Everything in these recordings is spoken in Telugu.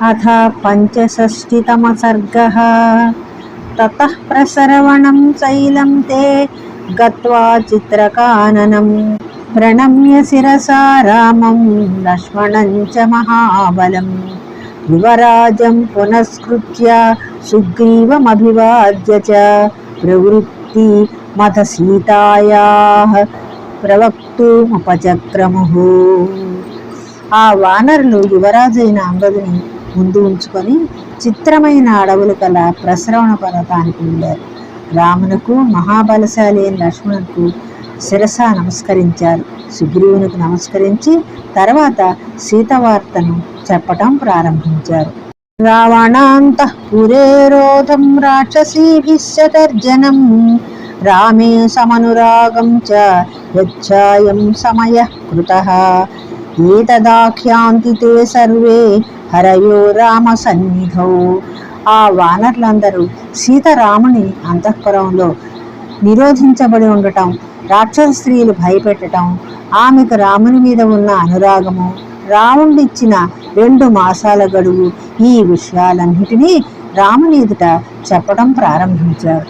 अथ पंचषष्टितमः सर्गः। ततः प्रसरवणं शैलं ते गत्वा चित्रकाननं प्रणम्य शिरसा रामं लक्ष्मणं च महाबलं युवराजं पुनस्कृत्य सुग्रीवमभिवाद्य च प्रवृत्ति मथ सीतायाः ప్రవక్తుముపచక్రముః. ఆ వానరులు యువరాజైన అంగదుని ముందు ఉంచుకొని చిత్రమైన అడవులు కల ప్రసరవణ పర్వతానికి వెళ్ళారు. రామునకు మహాబలశాలి అయిన లక్ష్మణునకు శిరస నమస్కరించారు. సుగ్రీవునికి నమస్కరించి తర్వాత సీతవార్తను చెప్పటం ప్రారంభించారు. రావణాంతఃపురే రోధం రాక్షసీభిశ్చతర్జనం రామే సమనురాగం చ యచ్ఛాయం సమయః కృతః ఏతదాఖ్యాంతి తే సర్వే హరయో రామ సన్నిధౌ. ఆ వానరులందరూ సీతారాముని అంతఃపురంలో నిరోధించబడి ఉండటం, రాక్షస స్త్రీలు భయపెట్టడం, ఆమెకు రాముని మీద ఉన్న అనురాగము, రాముడిచ్చిన 2 మాసాల గడువు, ఈ విషయాలన్నిటినీ రాముని ఎదుట చెప్పడం ప్రారంభించారు.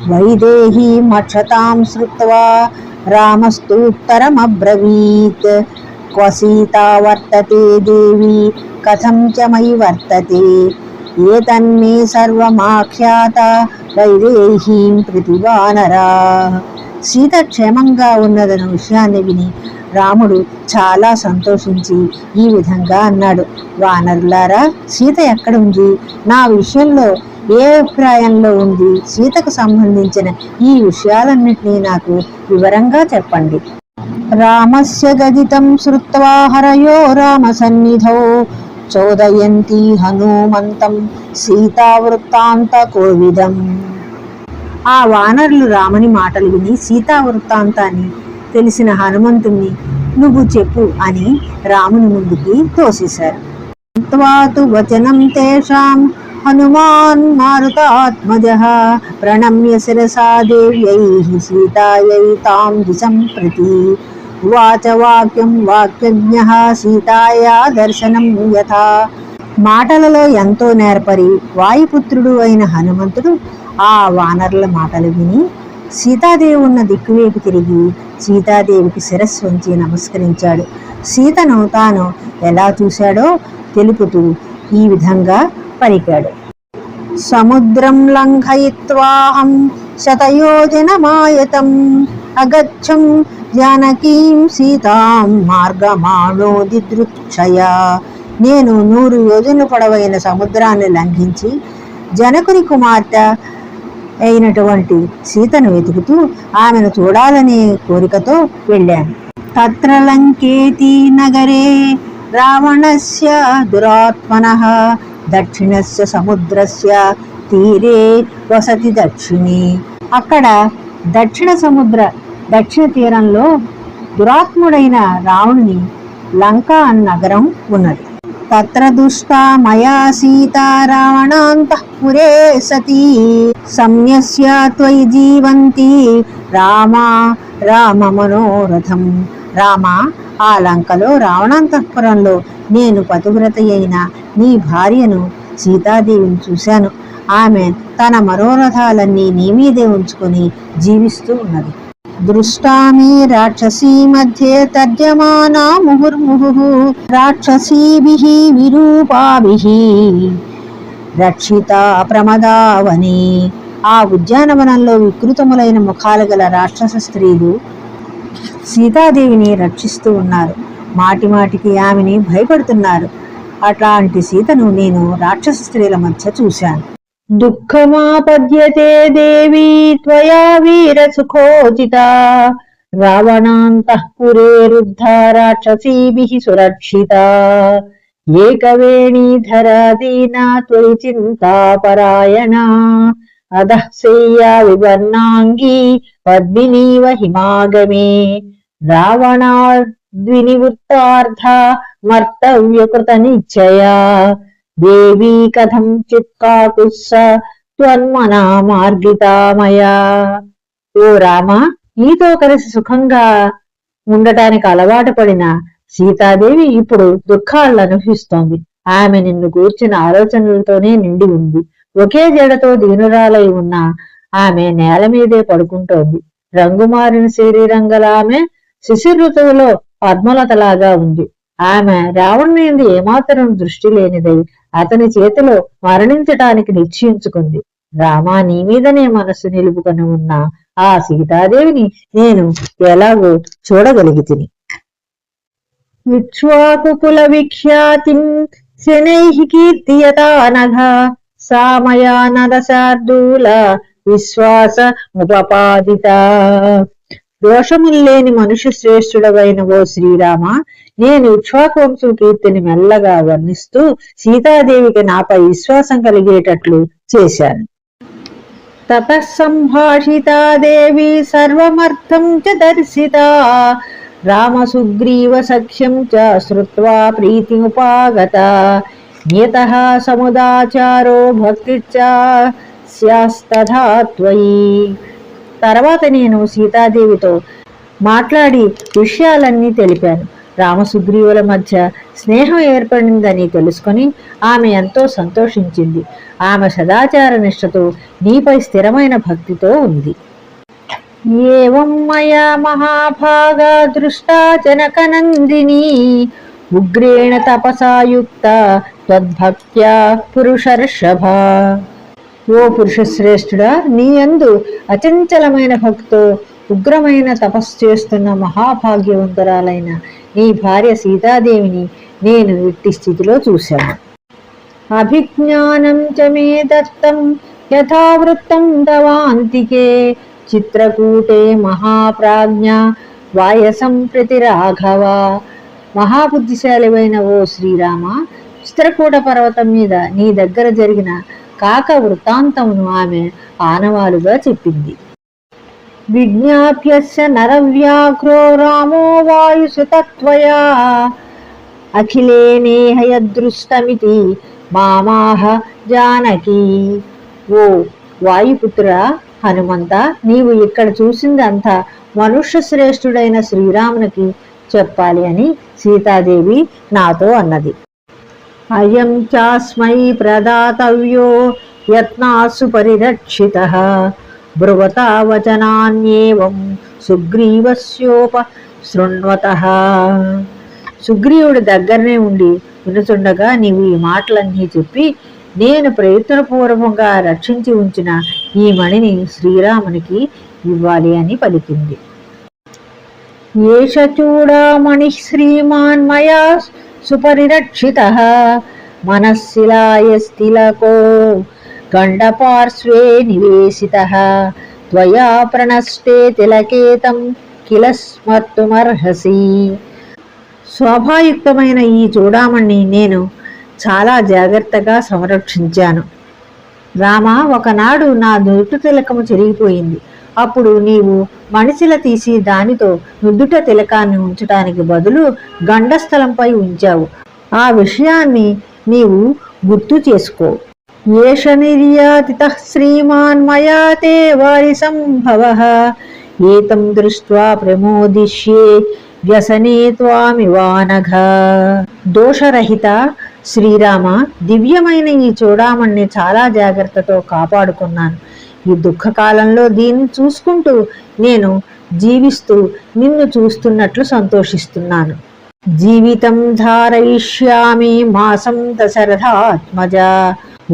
వైదేహీ మక్షతాం శ్రుత్వా రామస్తూత్తరమబ్రవీత్ క్వ సీతా వర్తతే దేవి కథం చ మయి వర్తతే ఏతన్మే సర్వమాఖ్యాత వైదేహీం ప్రతివానరా. సీత క్షేమంగా ఉన్నదన్న విషయాన్ని విని రాముడు చాలా సంతోషించి ఈ విధంగా అన్నాడు. వానరులారా, సీత ఎక్కడుంది? నా విషయంలో ఏ అభిప్రాయంలో ఉంది? సీతకు సంబంధించిన ఈ విషయాలన్నింటినీ నాకు వివరంగా చెప్పండి. రామస్య గదితం శ్రుత్వా హరయో రామ సన్నిధౌ చోదయంతి హనుమంతం సీతావృత్తాంత కోవిదం. ఆ వానరులు రాముని మాటలు విని సీతావృత్తాంతాన్ని తెలిసిన హనుమంతుణ్ణి నువ్వు చెప్పు అని రాముని ముందుకి తోసేశారు. త్వాతు వచనం తేషాం హనుమాన్ మారుతాత్మజః ప్రణమ్య శిరసా దేవ్యైః సీతాయై తాం దిశం ప్రతి ఉవాచ వాక్యం వాక్యజ్ఞః సీతాయా దర్శనం యథా. మాటలలో ఎంతో నేర్పరి వాయుపుత్రుడు అయిన హనుమంతుడు ఆ వానరుల మాటలు విని సీతాదేవి ఉన్న దిక్కువైపు తిరిగి సీతాదేవికి శిరస్సు వంచి నమస్కరించాడు. సీతను తాను ఎలా చూశాడో తెలుపుతూ ఈ విధంగా పలికాడు. సముద్రం లంఘయిత్వాహం శతయోజనమాయతం అగచ్చం జానకీం సీతాం మార్గమాణో దిదృక్షయా. నేను 100 యోజనల పొడవైన సముద్రాన్ని లంఘించి జనకుని కుమార్తె అయినటువంటి సీతను వెతుకుతూ ఆమెను చూడాలనే కోరికతో వెళ్ళాను. తత్ర లంకేతి నగరే రావణస్య దురాత్మనః దక్షిణస్య సముద్రస్య తీరే వసతి దక్షిణే. అక్కడ దక్షిణ తీరంలో దురాత్ముడైన రావణుని లంకా నగరం ఉన్నది. తత్ర దుష్టా మయా సీతా రావణాంతఃపురే సతీ సంన్యస్య త్వయి జీవంతి రామ మనోరథం. రామ, ఆ లంకలో రావణాంతఃపురంలో నేను పతివ్రత అయిన నీ భార్యను సీతాదేవిని చూశాను. ఆమె తన మనోరథాలన్నీ నీ మీదే ఉంచుకొని జీవిస్తూ ఉన్నది. దృష్టామి రాక్షసీ మధ్యే తర్జమానా ముహుర్ముహుః రాక్షసీభిః విరూపాభిః రక్షితా ప్రమదావని. ఆ ఉద్యానవనంలో వికృతములైన ముఖాలు గల రాక్షస స్త్రీలు సీతాదేవిని రక్షిస్తూ ఉన్నారు. మాటి మాటికి ఆమెని భయపడుతున్నారు. అట్లాంటి సీతను నేను రాక్షస స్త్రీల మధ్య చూశాను. దుఃఖమాపద్యతే దేవి త్వయా వీర సుఖోచిత రావణాంతఃపురే రుద్ధ రాక్షసీభిః సురక్షిత ఏకవేణీధరా దీనా త్వయి చింతాపరాయణ అధః శయ్యా వివర్ణాంగీ పద్మినీవ హిమాగమే రావణాద్వినివృత్తార్థ మర్తవ్యకృత నిశ్చయా దేవీ కథం చిత్కాకుస్స త్వన్మనా మార్గితామయా. ఓ రామ, నీతో కలిసి సుఖంగా ఉండటానికి అలవాటు పడిన సీతాదేవి ఇప్పుడు దుఃఖాలను అనుభవిస్తోంది. ఆమె నిన్ను గూర్చిన ఆలోచనలతోనే నిండి ఉంది. ఒకే జడతో దీనురాలై ఉన్న ఆమె నేల మీదే పడుకుంటోంది. రంగుమారిన శరీరం గల ఆమె శిశిర ఋతువులో పద్మలతలాగా ఉంది. ఆమె రావణుని ఏమాత్రం దృష్టి లేనిదై అతని చేతిలో మరణించటానికి నిశ్చయించుకుంది. రామా, నీ మీదనే మనస్సు నిలుపుకొని ఉన్న ఆ సీతాదేవిని నేను ఎలాగో చూడగలిగితిని. ఇక్ష్వాకుకుల విఖ్యాతిం శనైః కీర్తియతానఘ సామయా నరశార్దూల విశ్వాస ముపపాదిత. దోషముల్లేని మనుష్య శ్రేష్ఠుడవైన ఓ శ్రీరామ, నేను ఇక్ష్వాకు వంశం కీర్తిని మెల్లగా వర్ణిస్తూ సీతాదేవికి నాపై విశ్వాసం కలిగేటట్లు చేశాను. తతః సంభాషితా దేవి సర్వమర్థం చ దర్శితా రామసుగ్రీవ సఖ్యం చ శ్రుత్వా ప్రీతిముపాగత నియతః సముదాచారో భక్తిశ్చ స్యాస్తథా త్వయి. తర్వాత నేను సీతాదేవితో మాట్లాడి విషయాలన్నీ తెలిపాను. రామసుగ్రీవుల మధ్య స్నేహం ఏర్పడిందని తెలుసుకొని ఆమె ఎంతో సంతోషించింది. ఆమె సదాచార నిష్ఠతో నీపై స్థిరమైన భక్తితో ఉంది. ఏవం మయా మహాభాగా దృష్టా జనకనందిని ఉగ్రేణ తపసాయుక్త త్వద్భక్త్యా పురుషర్షభ. ఓ పురుషశ్రేష్ఠుడా, నీ యందు అచంచలమైన భక్తితో ఉగ్రమైన తపస్సు చేస్తున్న మహాభాగ్యవంతురాలైన నీ భార్య సీతాదేవిని నేను ఇట్టి స్థితిలో చూశాను. అభిజ్ఞానం చ మే దత్తం యథావృత్తం తవాంతికే చిత్రకూటే మహాప్రాజ్ఞ వాయసం ప్రతి రాఘవ. మహాబుద్ధిశాలివైన ఓ శ్రీరామ, చిత్రకూట పర్వతం మీద నీ దగ్గర జరిగిన కాక వృత్తాంతమును ఆమె ఆనవాలుగా చెప్పింది. విజ్ఞాప్యస్య నరవ్యాఘ్రో రామో వాయుసుతత్వయా అఖిలేనేహయదృష్టమితి మామాహ జానకి. ఓ వాయుపుత్ర హనుమంత, నీవు ఇక్కడ చూసిందంతా మనుష్య శ్రేష్ఠుడైన శ్రీరామునికి చెప్పాలి అని సీతాదేవి నాతో అన్నది. అయం చాస్మై ప్రదాతవ్యో యత్నాసు పరిరక్షితః బ్రువతా వచనాన్యేవం సుగ్రీవస్యోపశృణ్వతః. సుగ్రీవుడి దగ్గరనే ఉండి వినుచుండగా నీవు ఈ మాటలన్నీ చెప్పి నేను ప్రయత్నపూర్వకంగా రక్షించి ఉంచిన ఈ మణిని శ్రీరామునికి ఇవ్వాలి అని పలికింది. ఏష చూడామణి శ్రీమాన్ మయా సుపరిరక్షితః మనఃశిలాయస్తిలకో గండపార్శ్వే నివేశితః త్వయా ప్రణష్టే తిలకేతం కిల స్మర్తుమర్హసి. శోభాయుక్తమైన ఈ చూడామణి నేను చాలా జాగ్రత్తగా సంరక్షించాను. రామ, ఒకనాడు నా నుదుట తిలకము చెరిగిపోయింది. అప్పుడు నీవు మణిశిల తీసి దానితో నుదుట తిలకాన్ని ఉంచటానికి బదులు గండస్థలంపై ఉంచావు. ఆ విషయాన్ని నీవు గుర్తు చేసుకో. ఏష నిర్యాతితః శ్రీమాన్ మయా తే వారి సంభవః ఏతం దృష్ట్వా ప్రమోదిష్యే వ్యసనే త్వామివానఘ. దోషరహిత శ్రీరామ, దివ్యమైన ఈ చూడామణ్ణి చాలా జాగ్రత్తతో కాపాడుకున్నాను. ఈ దుఃఖకాలంలో దీన్ని చూసుకుంటూ నేను జీవిస్తూ నిన్ను చూస్తున్నట్లు సంతోషిస్తున్నాను. జీవితం ధారయిష్యామి మాసం దశరథాత్మజ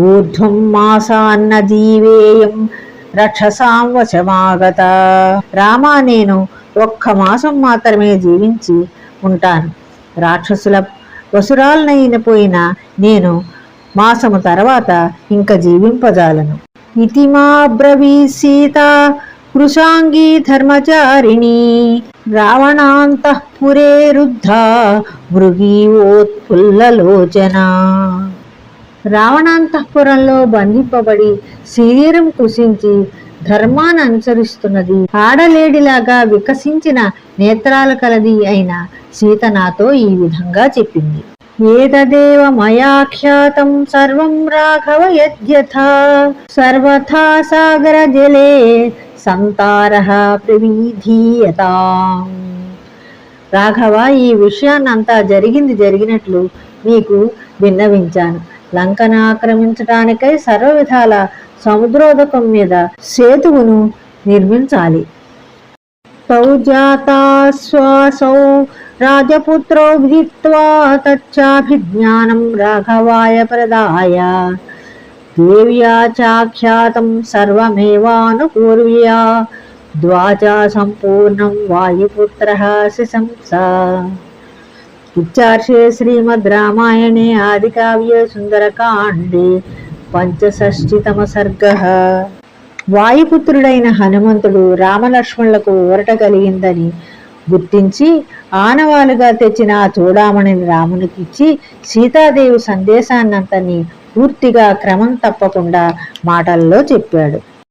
ఊర్ధ్వం మాసాన్న జీవేయం రక్షసాం వశమాగత. రామా, నేను ఒక్క మాసం మాత్రమే జీవించి ఉంటాను. రాక్షసుల వసురాలనైన నేను మాసము తర్వాత ఇంక జీవింపజాలను. ఇతి మా బ్రవీత్ సీత కృశాంగీ ధర్మచారిణి రావణాంతఃపురే రుద్ధా మృగీవోత్ఫుల్లలోచన. రావణాంతఃపురంలో బంధింపబడి శరీరం కుసించి ధర్మాన్ని అనుసరిస్తున్నది ఆడలేడిలాగా వికసించిన నేత్రాల కలది అయిన సీత నాతో ఈ విధంగా చెప్పింది. ఏతదేవ మయా ఖ్యాతం సర్వం రాఘవ యద్యథా సర్వథా సాగర జలే సంతారః ప్రవిధీయతాం. రాఘవ, ఈ విషయాన్నంతా జరిగినట్లు నీకు విన్నవించాను. లంకను ఆక్రమించడానికై సర్వవిధాల సముద్రోదకం మీద సేతువును నిర్మించాలి. తౌజాతాశ్వాసౌ రాజపుత్రో విదిత్వా తచ్చాభిజ్ఞానం రాఘవాయ ప్రదాయ దేవ్యా చాఖ్యాతం సర్వమేవానుపూర్వ్యా ద్వాచా సంపూర్ణం వాయుపుత్రః శిశంస. ఇత్యార్షే శ్రీమద్ రామాయణే ఆదికావ్యే సుందరకాండే పంచషష్టితమ సర్గః. వాయుపుత్రుడైన హనుమంతుడు రామలక్ష్మణులకు ఊరట కలిగిందని గుర్తించి ఆనవాలుగా తెచ్చిన ఆ చూడామణిని రామునికిచ్చి సీతాదేవి సందేశాన్నంతని పూర్తిగా క్రమం తప్పకుండా మాటల్లో చెప్పాడు.